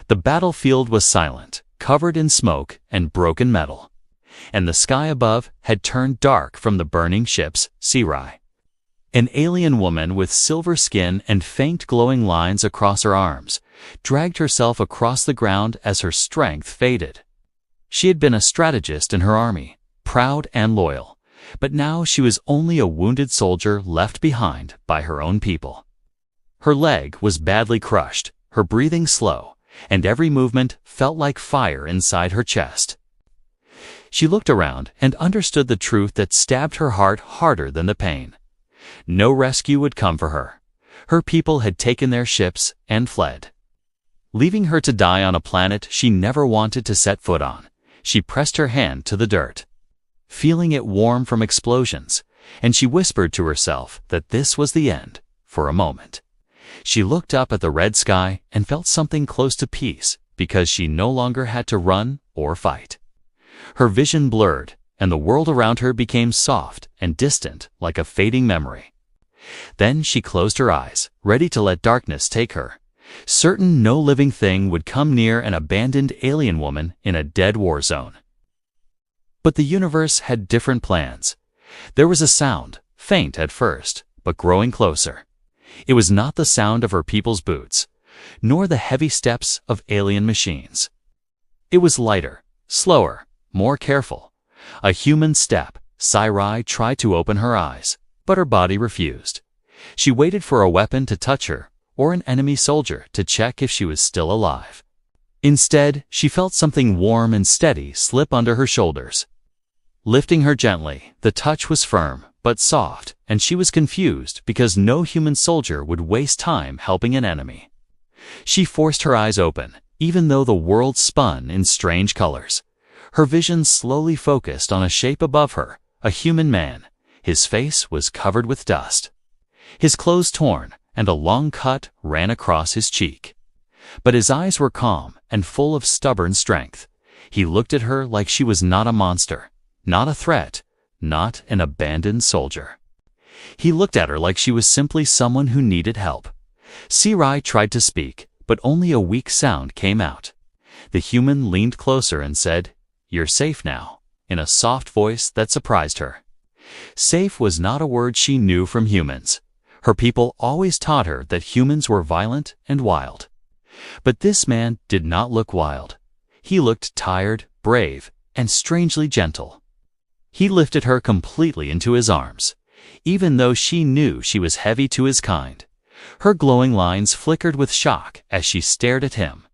The battlefield was silent, covered in smoke and broken metal, and the sky above had turned dark from the burning ships, sci-fi. An alien woman with silver skin and faint glowing lines across her arms dragged herself across the ground as her strength faded. She had been a strategist in her army, proud and loyal, but now she was only a wounded soldier left behind by her own people. Her leg was badly crushed, her breathing slow, and every movement felt like fire inside her chest. She looked around and understood the truth that stabbed her heart harder than the pain. No rescue would come for her. Her people had taken their ships and fled, leaving her to die on a planet she never wanted to set foot on. She pressed her hand to the dirt, feeling it warm from explosions, and she whispered to herself that this was the end, for a moment. She looked up at the red sky and felt something close to peace because she no longer had to run or fight. Her vision blurred, and the world around her became soft and distant like a fading memory. Then she closed her eyes, ready to let darkness take her, certain no living thing would come near an abandoned alien woman in a dead war zone. But the universe had different plans. There was a sound, faint at first, but growing closer. It was not the sound of her people's boots, nor the heavy steps of alien machines. It was lighter, slower, more careful. A human step. Sci-fi tried to open her eyes, but her body refused. She waited for a weapon to touch her, or an enemy soldier to check if she was still alive. Instead, she felt something warm and steady slip under her shoulders. Lifting her gently, the touch was firm but soft, and she was confused because no human soldier would waste time helping an enemy. She forced her eyes open, even though the world spun in strange colors. Her vision slowly focused on a shape above her, a human man. His face was covered with dust. His clothes torn, and a long cut ran across his cheek. But his eyes were calm and full of stubborn strength. He looked at her like she was not a monster, not a threat, not an abandoned soldier. He looked at her like she was simply someone who needed help. Sci-fi tried to speak, but only a weak sound came out. The human leaned closer and said, "You're safe now," in a soft voice that surprised her. Safe was not a word she knew from humans. Her people always taught her that humans were violent and wild. But this man did not look wild. He looked tired, brave, and strangely gentle. He lifted her completely into his arms, even though she knew she was heavy to his kind. Her glowing lines flickered with shock as she stared at him.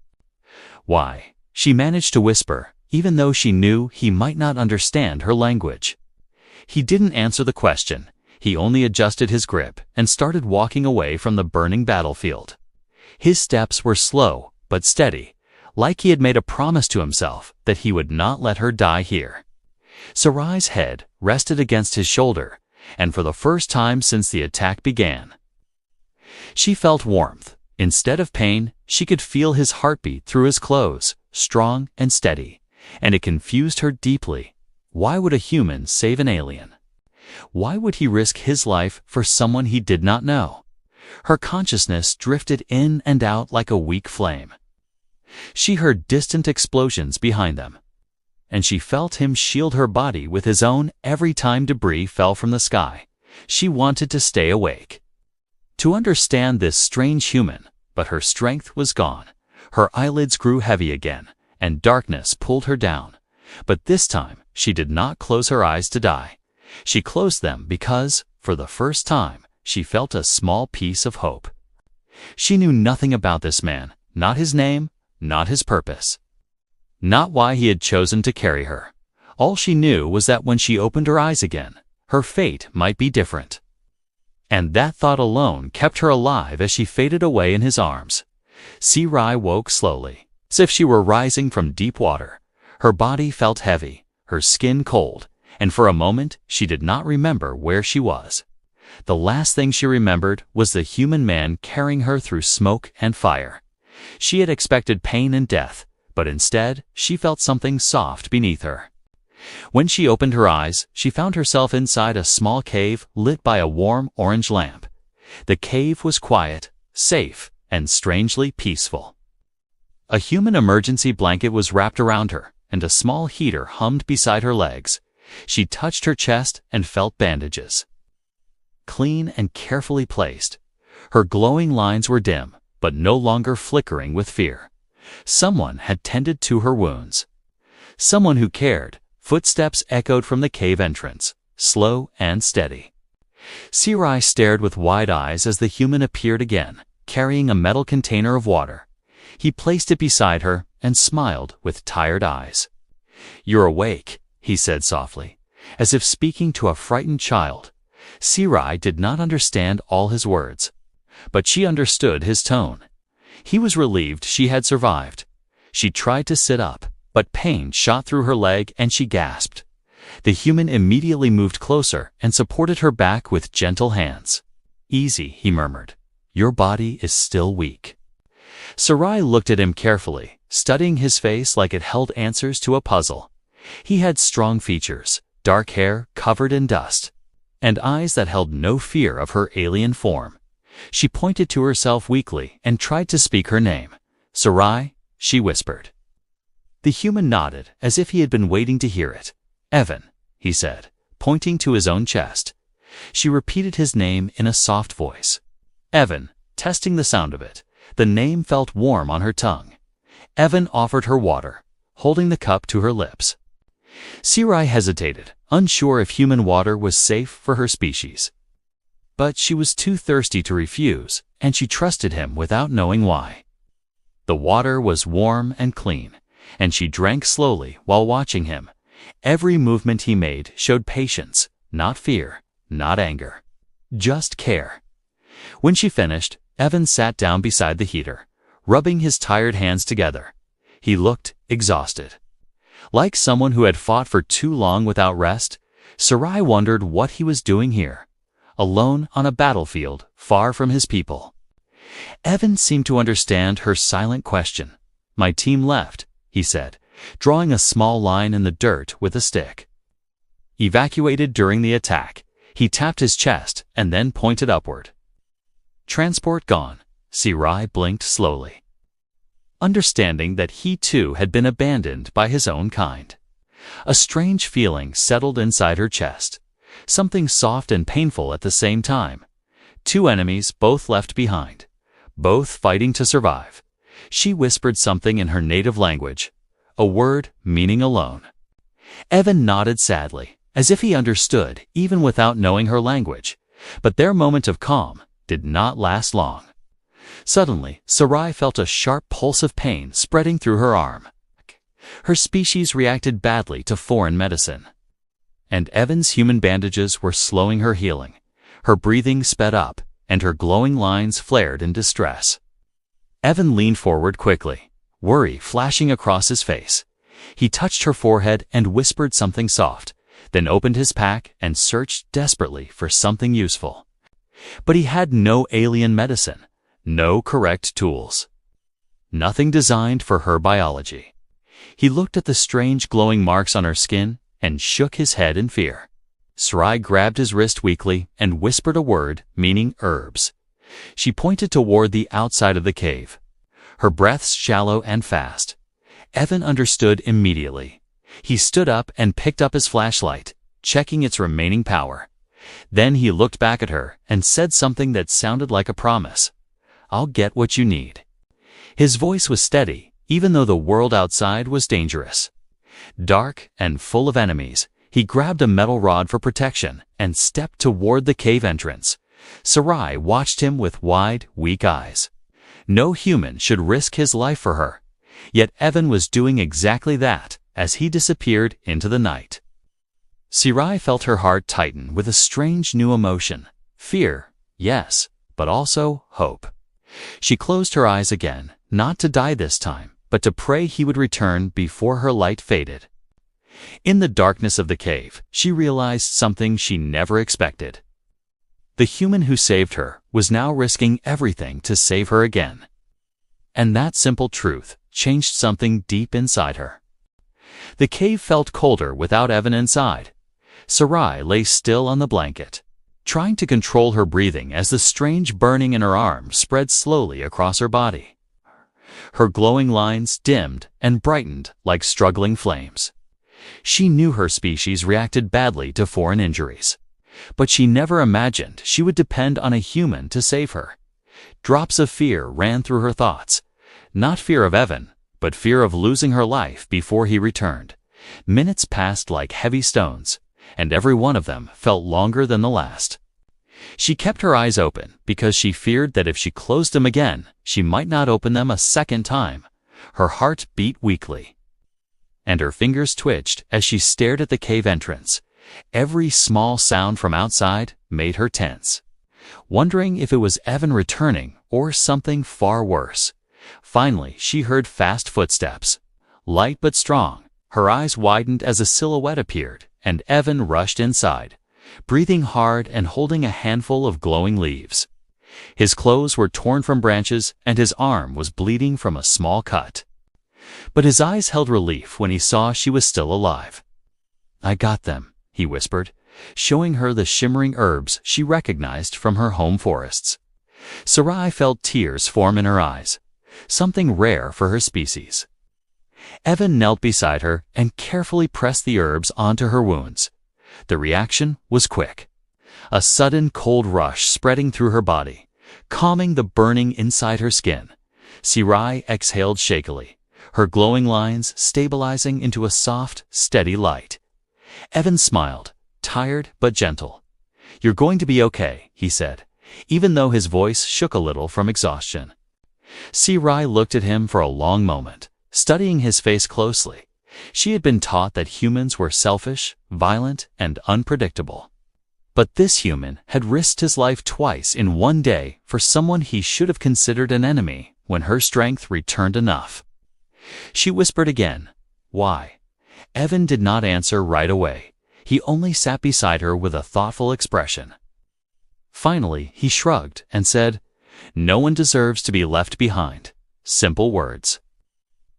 "Why?" she managed to whisper, even though she knew he might not understand her language. He didn't answer the question. He only adjusted his grip and started walking away from the burning battlefield. His steps were slow but steady, like he had made a promise to himself that he would not let her die here. Sarai's head rested against his shoulder, and for the first time since the attack began, she felt warmth. Instead of pain, she could feel his heartbeat through his clothes, strong and steady, and it confused her deeply. Why would a human save an alien? Why would he risk his life for someone he did not know? Her consciousness drifted in and out like a weak flame. She heard distant explosions behind them, and she felt him shield her body with his own every time debris fell from the sky. She wanted to stay awake, to understand this strange human, but her strength was gone. Her eyelids grew heavy again, and darkness pulled her down. But this time, she did not close her eyes to die. She closed them because, for the first time, she felt a small piece of hope. She knew nothing about this man, not his name, not his purpose, not why he had chosen to carry her. All she knew was that when she opened her eyes again, her fate might be different. And that thought alone kept her alive as she faded away in his arms. Sci-fi woke slowly, as if she were rising from deep water. Her body felt heavy, her skin cold, and for a moment she did not remember where she was. The last thing she remembered was the human man carrying her through smoke and fire. She had expected pain and death, but instead she felt something soft beneath her. When she opened her eyes, she found herself inside a small cave lit by a warm orange lamp. The cave was quiet, safe, and strangely peaceful. A human emergency blanket was wrapped around her, and a small heater hummed beside her legs. She touched her chest and felt bandages. Clean and carefully placed. Her glowing lines were dim, but no longer flickering with fear. Someone had tended to her wounds. Someone who cared. Footsteps echoed from the cave entrance, slow and steady. Sci-fi stared with wide eyes as the human appeared again, carrying a metal container of water. He placed it beside her and smiled with tired eyes. "You're awake," he said softly, as if speaking to a frightened child. Sci-fi did not understand all his words, but she understood his tone. He was relieved she had survived. She tried to sit up, but pain shot through her leg and she gasped. The human immediately moved closer and supported her back with gentle hands. "Easy," he murmured. "Your body is still weak." Sci-fi looked at him carefully, studying his face like it held answers to a puzzle. He had strong features, dark hair covered in dust, and eyes that held no fear of her alien form. She pointed to herself weakly and tried to speak her name. "Sci-fi," she whispered. The human nodded, as if he had been waiting to hear it. "Evan," he said, pointing to his own chest. She repeated his name in a soft voice. Evan, testing the sound of it. The name felt warm on her tongue. Evan offered her water, holding the cup to her lips. Sci-fi hesitated, unsure if human water was safe for her species. But she was too thirsty to refuse, and she trusted him without knowing why. The water was warm and clean, and she drank slowly while watching him. Every movement he made showed patience, not fear, not anger, just care. When she finished, Evan sat down beside the heater, rubbing his tired hands together. He looked exhausted. Like someone who had fought for too long without rest, Sci-fi wondered what he was doing here, alone on a battlefield, far from his people. Evan seemed to understand her silent question. "My team left," he said, drawing a small line in the dirt with a stick. "Evacuated during the attack." He tapped his chest and then pointed upward. "Transport gone." Sci-fi blinked slowly, understanding that he too had been abandoned by his own kind. A strange feeling settled inside her chest, something soft and painful at the same time. Two enemies, both left behind, both fighting to survive. She whispered something in her native language, a word meaning alone. Evan nodded sadly, as if he understood even without knowing her language, but their moment of calm did not last long. Suddenly, Sci-fi felt a sharp pulse of pain spreading through her arm. Her species reacted badly to foreign medicine, and Evan's human bandages were slowing her healing. Her breathing sped up, and her glowing lines flared in distress. Evan leaned forward quickly, worry flashing across his face. He touched her forehead and whispered something soft, then opened his pack and searched desperately for something useful. But he had no alien medicine, no correct tools, nothing designed for her biology. He looked at the strange glowing marks on her skin and shook his head in fear. Sci-fi grabbed his wrist weakly and whispered a word meaning herbs. She pointed toward the outside of the cave, her breaths shallow and fast. Evan understood immediately. He stood up and picked up his flashlight, checking its remaining power. Then he looked back at her and said something that sounded like a promise. "I'll get what you need." His voice was steady, even though the world outside was dangerous. Dark and full of enemies, he grabbed a metal rod for protection and stepped toward the cave entrance. Sci-fi watched him with wide, weak eyes. No human should risk his life for her. Yet Evan was doing exactly that as he disappeared into the night. Sci-fi felt her heart tighten with a strange new emotion. Fear, yes, but also hope. She closed her eyes again, not to die this time, but to pray he would return before her light faded. In the darkness of the cave, she realized something she never expected. The human who saved her was now risking everything to save her again. And that simple truth changed something deep inside her. The cave felt colder without Evan inside. Sci-fi lay still on the blanket, trying to control her breathing as the strange burning in her arm spread slowly across her body. Her glowing lines dimmed and brightened like struggling flames. She knew her species reacted badly to foreign injuries, but she never imagined she would depend on a human to save her. Drops of fear ran through her thoughts, not fear of Evan, but fear of losing her life before he returned. Minutes passed like heavy stones, and every one of them felt longer than the last. She kept her eyes open because she feared that if she closed them again, she might not open them a second time. Her heart beat weakly, and her fingers twitched as she stared at the cave entrance. Every small sound from outside made her tense, wondering if it was Evan returning or something far worse. Finally, she heard fast footsteps, light but strong. Her eyes widened as a silhouette appeared, and Evan rushed inside, breathing hard and holding a handful of glowing leaves. His clothes were torn from branches, and his arm was bleeding from a small cut. But his eyes held relief when he saw she was still alive. "I got them," he whispered, showing her the shimmering herbs she recognized from her home forests. Sarai felt tears form in her eyes, something rare for her species. Evan knelt beside her and carefully pressed the herbs onto her wounds. The reaction was quick. A sudden cold rush spreading through her body, calming the burning inside her skin. Sarai exhaled shakily, her glowing lines stabilizing into a soft, steady light. Evan smiled, tired but gentle. "You're going to be okay," he said, even though his voice shook a little from exhaustion. Sarai looked at him for a long moment, studying his face closely. She had been taught that humans were selfish, violent, and unpredictable. But this human had risked his life twice in one day for someone he should have considered an enemy when her strength returned enough. She whispered again, "Why?" Evan did not answer right away. He only sat beside her with a thoughtful expression. Finally, he shrugged and said, "No one deserves to be left behind." Simple words,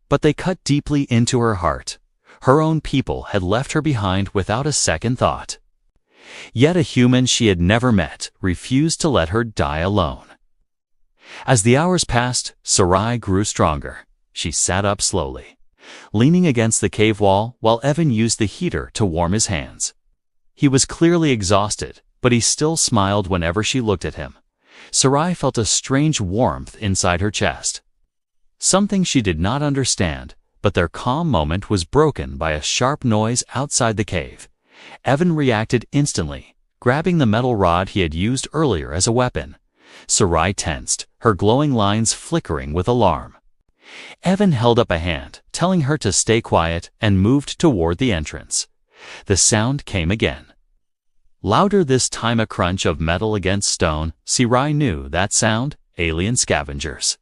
but they cut deeply into her heart. Her own people had left her behind without a second thought. Yet a human she had never met refused to let her die alone. As the hours passed, Sarai grew stronger. She sat up slowly, leaning against the cave wall while Evan used the heater to warm his hands. He was clearly exhausted, but he still smiled whenever she looked at him. Sarai felt a strange warmth inside her chest, something she did not understand, but their calm moment was broken by a sharp noise outside the cave. Evan reacted instantly, grabbing the metal rod he had used earlier as a weapon. Sarai tensed, her glowing lines flickering with alarm. Evan held up a hand, telling her to stay quiet, and moved toward the entrance. The sound came again. Louder this time, a crunch of metal against stone. Sarai knew that sound, alien scavengers.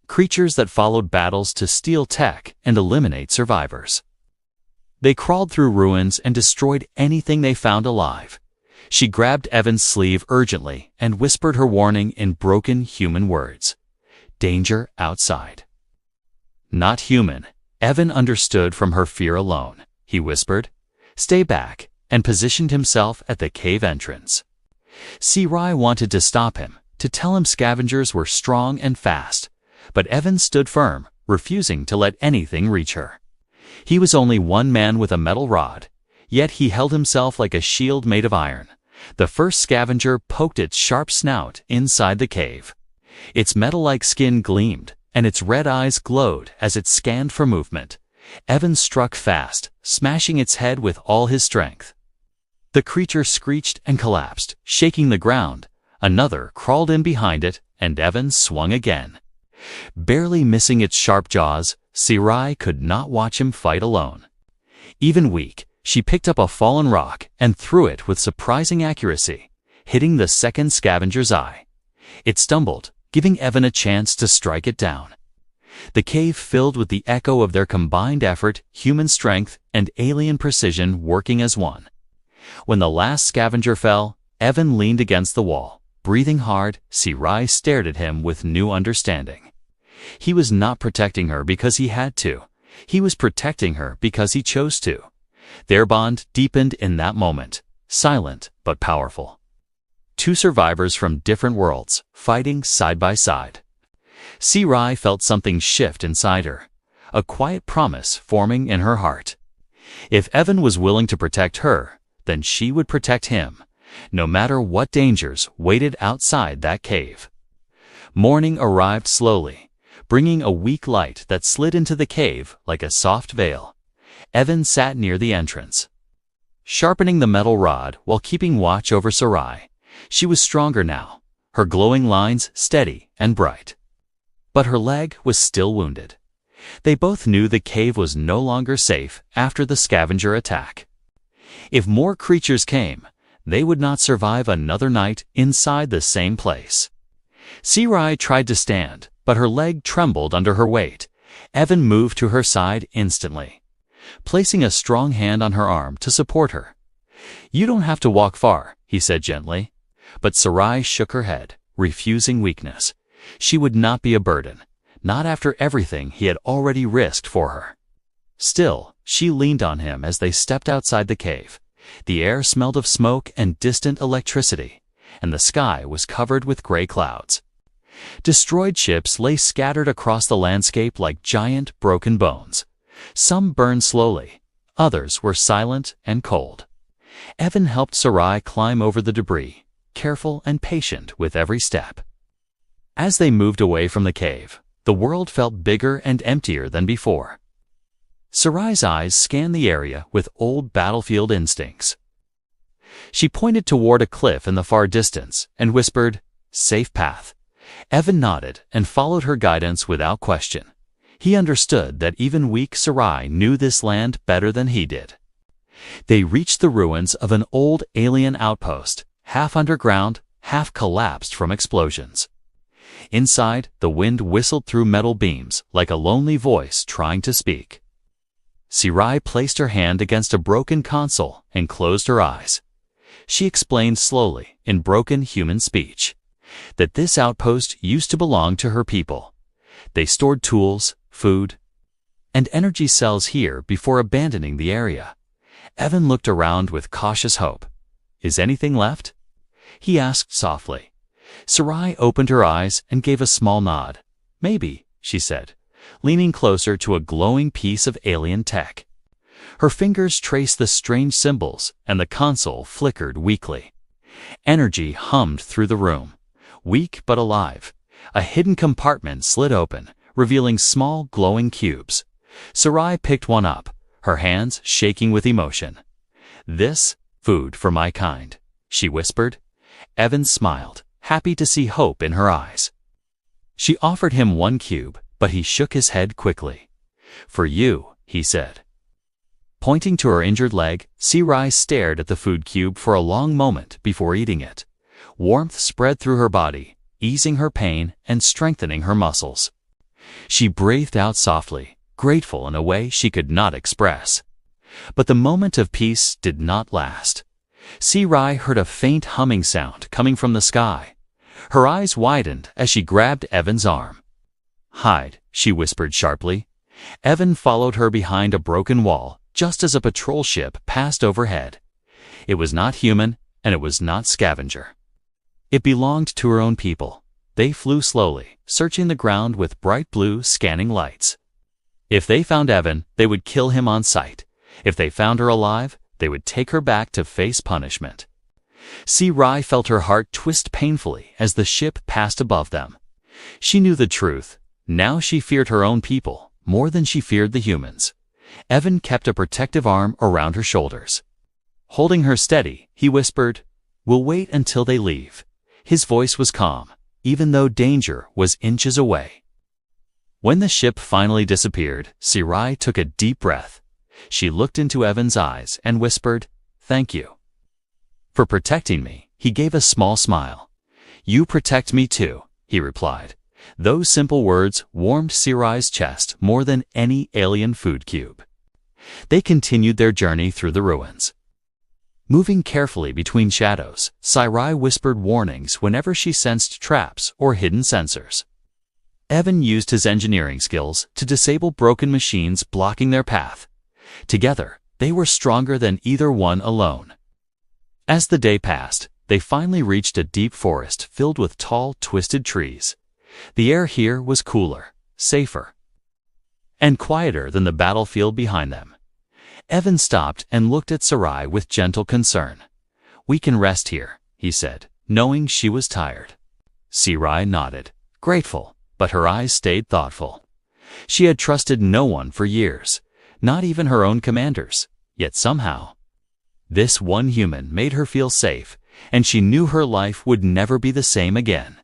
Creatures that followed battles to steal tech and eliminate survivors. They crawled through ruins and destroyed anything they found alive. She grabbed Evan's sleeve urgently and whispered her warning in broken human words. "Danger outside." "Not human." Evan understood from her fear alone. He whispered, "Stay back," and positioned himself at the cave entrance. Sarai wanted to stop him, to tell him scavengers were strong and fast, but Evan stood firm, refusing to let anything reach her. He was only one man with a metal rod, yet he held himself like a shield made of iron. The first scavenger poked its sharp snout inside the cave. Its metal-like skin gleamed, and its red eyes glowed as it scanned for movement. Evan struck fast, smashing its head with all his strength. The creature screeched and collapsed, shaking the ground. Another crawled in behind it, and Evan swung again. Barely missing its sharp jaws, Sarai could not watch him fight alone. Even weak, she picked up a fallen rock and threw it with surprising accuracy, hitting the second scavenger's eye. It stumbled, giving Evan a chance to strike it down. The cave filled with the echo of their combined effort, human strength, and alien precision working as one. When the last scavenger fell, Evan leaned against the wall. Breathing hard, Sarai stared at him with new understanding. He was not protecting her because he had to. He was protecting her because he chose to. Their bond deepened in that moment, silent but powerful. Two survivors from different worlds, fighting side by side. Sarai felt something shift inside her, a quiet promise forming in her heart. If Evan was willing to protect her, then she would protect him, no matter what dangers waited outside that cave. Morning arrived slowly, bringing a weak light that slid into the cave like a soft veil. Evan sat near the entrance, sharpening the metal rod while keeping watch over Sarai. She was stronger now, her glowing lines steady and bright. But her leg was still wounded. They both knew the cave was no longer safe after the scavenger attack. If more creatures came, they would not survive another night inside the same place. Sarai tried to stand, but her leg trembled under her weight. Evan moved to her side instantly, placing a strong hand on her arm to support her. "You don't have to walk far," he said gently. But Sarai shook her head, refusing weakness. She would not be a burden, not after everything he had already risked for her. Still, she leaned on him as they stepped outside the cave. The air smelled of smoke and distant electricity, and the sky was covered with gray clouds. Destroyed ships lay scattered across the landscape like giant broken bones. Some burned slowly, others were silent and cold. Evan helped Sarai climb over the debris, careful and patient with every step. As they moved away from the cave, the world felt bigger and emptier than before. Sarai's eyes scanned the area with old battlefield instincts. She pointed toward a cliff in the far distance and whispered, "Safe path." Evan nodded and followed her guidance without question. He understood that even weak Sarai knew this land better than he did. They reached the ruins of an old alien outpost, half underground, half collapsed from explosions. Inside, the wind whistled through metal beams like a lonely voice trying to speak. Sarai placed her hand against a broken console and closed her eyes. She explained slowly, in broken human speech, that this outpost used to belong to her people. They stored tools, food, and energy cells here before abandoning the area. Evan looked around with cautious hope. "Is anything left?" he asked softly. Sarai opened her eyes and gave a small nod. "Maybe," she said, leaning closer to a glowing piece of alien tech. Her fingers traced the strange symbols, and the console flickered weakly. Energy hummed through the room, weak but alive. A hidden compartment slid open, revealing small glowing cubes. Sarai picked one up, her hands shaking with emotion. "This, food for my kind," she whispered. Evan smiled, happy to see hope in her eyes. She offered him one cube, but he shook his head quickly. "For you," he said. Pointing to her injured leg, Sarai stared at the food cube for a long moment before eating it. Warmth spread through her body, easing her pain and strengthening her muscles. She breathed out softly, grateful in a way she could not express. But the moment of peace did not last. Sarai heard a faint humming sound coming from the sky. Her eyes widened as she grabbed Evan's arm. "Hide," she whispered sharply. Evan followed her behind a broken wall just as a patrol ship passed overhead. It was not human, and it was not scavenger. It belonged to her own people. They flew slowly, searching the ground with bright blue scanning lights. If they found Evan, they would kill him on sight. If they found her alive, they would take her back to face punishment. Sarai felt her heart twist painfully as the ship passed above them. She knew the truth. Now she feared her own people more than she feared the humans. Evan kept a protective arm around her shoulders. Holding her steady, he whispered, "We'll wait until they leave." His voice was calm, even though danger was inches away. When the ship finally disappeared, Sarai took a deep breath. She looked into Evan's eyes and whispered, "Thank you for protecting me." He gave a small smile. "You protect me too," he replied. Those simple words warmed Sarai's chest more than any alien food cube. They continued their journey through the ruins. Moving carefully between shadows, Sarai whispered warnings whenever she sensed traps or hidden sensors. Evan used his engineering skills to disable broken machines blocking their path. Together, they were stronger than either one alone. As the day passed, they finally reached a deep forest filled with tall, twisted trees. The air here was cooler, safer, and quieter than the battlefield behind them. Evan stopped and looked at Sarai with gentle concern. "We can rest here," he said, knowing she was tired. Sarai nodded, grateful, but her eyes stayed thoughtful. She had trusted no one for years, not even her own commanders, yet somehow this one human made her feel safe, and she knew her life would never be the same again.